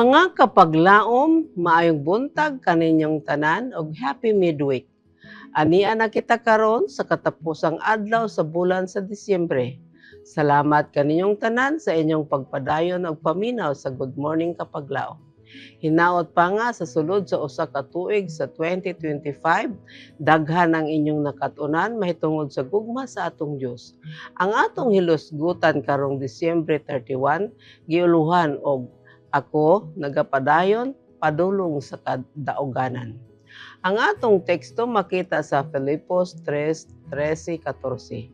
Mga kapaglaom, maayong buntag kaninyong tanan og happy midweek. Ania na kita karon sa katapusang adlaw sa bulan sa Disyembre. Salamat kaninyong tanan sa inyong pagpadayon og paminaw sa Good Morning Kapaglaom. Hinaot pa nga sa sulod sa usa ka tuig sa 2025, daghan ang inyong nakatunan mahitungod sa gugma sa atong Dios. Ang atong hilusgutan karong Disyembre 31 giuluhan og ako nagapadayon padulong sa kadauganan. Ang atong teksto makita sa Filipos 3:13-14.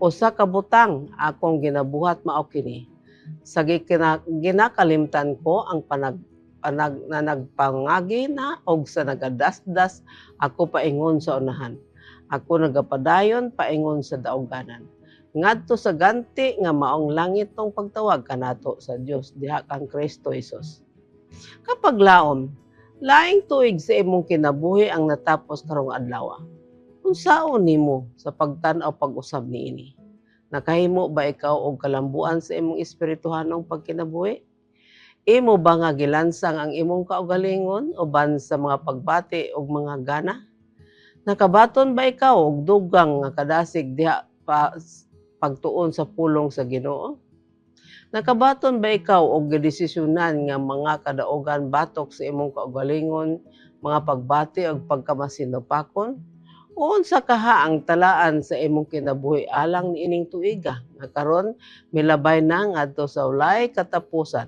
Usa ka butang akong ginabuhat mao kini. Sa ginakalimtan ko ang nagpangagi na og sa nagadasdas ako paingon sa unahan. Ako nagapadayon paingon sa dauganan. Ngadto sa ganti nga maong langit tong pagtawag kanato sa Dios diha kang Kristo Jesus. Kapag laom, laing tuig sa imong kinabuhi ang natapos karong adlaw. Unsaon nimo sa pagtan-aw pag-usab niini? Nakahimo ba ikaw og kalambuan sa imong espirituhanong pagkinabuhi? Imo ba nga gilansang ang imong kaugalingon uban sa mga pagbati ug mga gana? Nakabaton ba ikaw og dugang nga kadasig diha pagtuon sa pulong sa Ginoo? Nakabaton ba ikaw og gidesisyonan nga mga kadaugan batok sa imong kaugalingon, mga pagbati ug pagkamasinupakon? O unsa kaha ang talaan sa imong kinabuhi alang niining tuiga nga karon milabay na ngadto sa walay katapusan?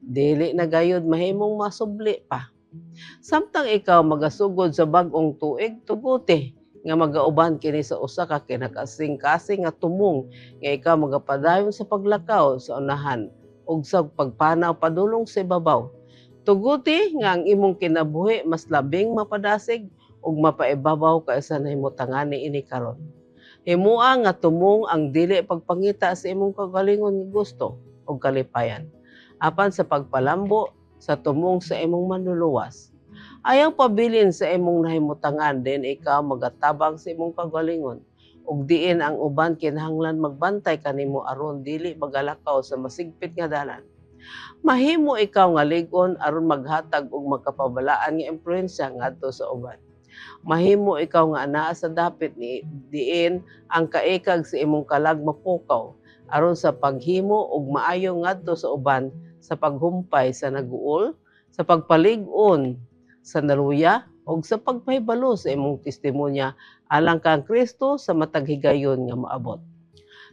Dili na gayud mahimong masubli pa. Samtang ikaw magasugod sa bag-ong tuig, tuguti nga magauban kini sa usa ka kinakasing-kasing nga tumong nga ikaw magapadayon sa paglakaw sa unahan ug sa pagpanaw padulong sa ibabaw. Tuguti nga ang imong kinabuhi mas labing mapadasig ug mapaibabaw kaysa nahimutang ini karon. Himua nga tumong ang dili pagpangita sa imong kagalingon nga gusto ug kalipayan apan sa pagpalambo sa tumong sa imong manluluwas. Ayaw pabilin sa imong nahimutangan din ikaw magatabang sa imong kagalingon ug diin ang uban kinahanglan magbantay kanimo aron dili magalakaw sa masigpit nga dalan. Mahimo ikaw nga lig-on aron maghatag og makapabalaan nga impluwensya ngadto sa uban. Mahimo ikaw nga anaa sa dapit ni diin ang kaikag sa imong kalag mapukaw aron sa paghimo og maayo ngadto sa uban sa paghumpay sa naguol, sa pagpalig-on sa naluya o sa pagpahibalo sa imong testimonya alang kang Kristo sa matag higayon nga maabot.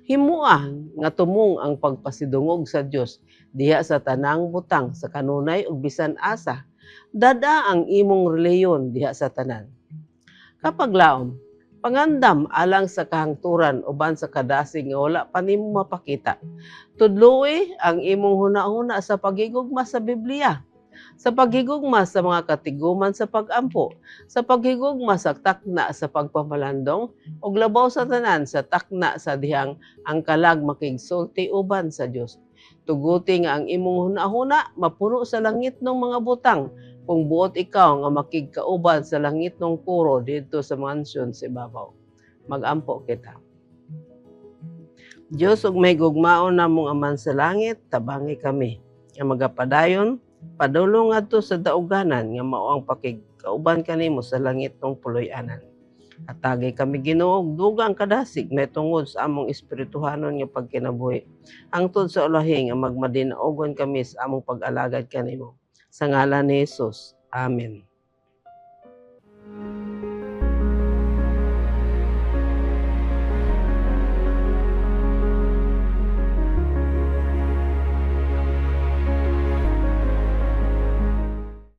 Himua nga tumong ang pagpasidungog sa Dios diha sa tanang butang sa kanunay ug bisan asa. Dada ang imong reliyon diha sa tanan. Kapag laom, pangandam alang sa kahangturan uban sa kadasig nga wala pa nimo mapakita. Tudloy ang imong hunahuna sa paghigugma sa Biblia, sa paghigugma sa mga katiguman sa pag-ampo, sa paghigugma sa takna sa pagpamalandong, ug labaw sa tanan sa takna sa dihang ang kalag makigsulti uban sa Dios. Tuguti nga ang imong hunahuna mapuno sa langit ng mga butang, kung buot ikaw nga makigkauban sa langit ng kuro dito sa mansyon sa ibabaw. Mag-ampo kita. Diyos ug may gugmaon namong Aman sa langit, tabangi kami nga magapadayon padulong adto sa dauganan nga mao ang pakigkauban kanimo sa langit ng puloy-anan. Atagi kami Ginoo og dugang kadasig may tungod sa among espirituhanon nga pagkinabuhi. Hangtod sa ulahi nga magmadinaogon kami sa among pag-alagad kanimo. Sa ngalan ni Jesus. Amen.